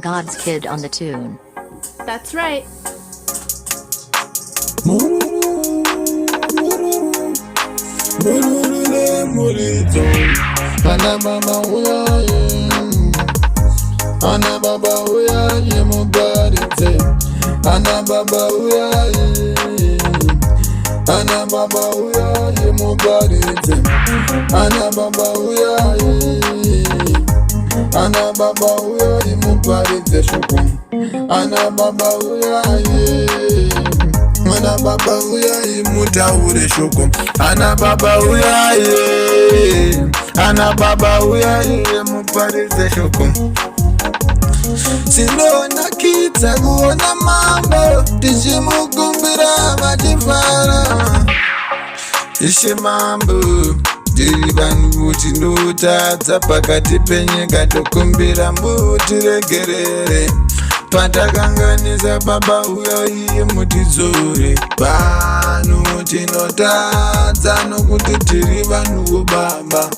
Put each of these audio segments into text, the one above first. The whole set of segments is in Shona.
God's kid on the tune. That's right. Ana baba uya ye mubarite. Ana baba uya ye. Ana baba uya ye mubarite. Ana baba uya ye. Ana baba uya ye mubarite shukum. Ana baba uya ye. Ana baba uya ye mutaure shukum. Ana baba uya ye. Ana baba uya ye mubarite shukum. Sinona kita kuona mambo tichimukumbira machifara ishe mambo tiri vanhu tinotadza pakati penyika tokumbira mbutiregerere patakanganisa baba uya iye mutidzore vanhu tinotadza nokuti tiri vanhu vobaba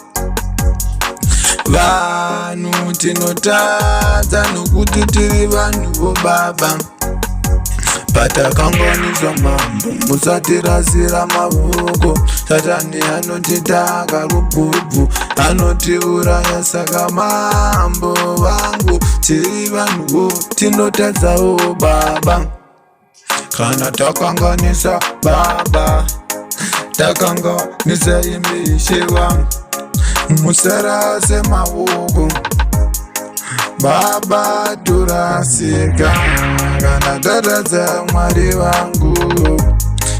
vanhu tinotadza nokuti tiri vanhu vobaba patakanganiswa mambo musatirasira mavoko satani anotitaka rubhubhu anotiuraya saka mambo vangu tiri vanhuwo tinotadzawo baba kana takanganisa baba takanganisa imishe vangu musarase mavoko baba turasika kana tatadza mwari vangu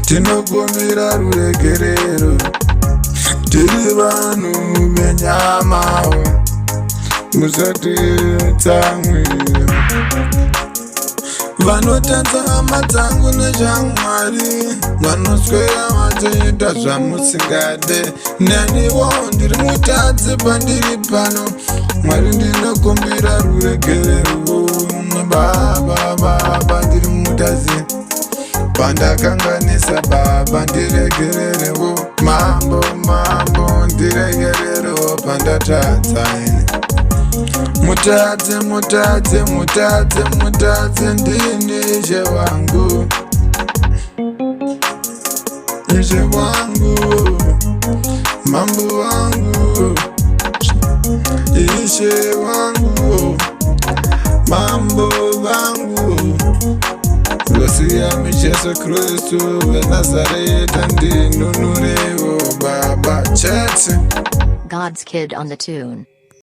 tinokumbira ruregerero tiri vanhu venyama musatitsamwira vanotadza hama dzangu nezvamwari vanoswera vatoita zvamusingade neniwo ndiri mutadzi pandiri pano mwari ndinokumbira ruregerero baba ndiri mutadzi pandakanganisa baba ndiregererewo mambo ndiregererewo pandatadza mutadze ndini ishe wangu mambo wangu ishe wangu mambo wangu losiyami Jesu Kristu weNazareta ndinunurewo baba chete. God's kid on the tune.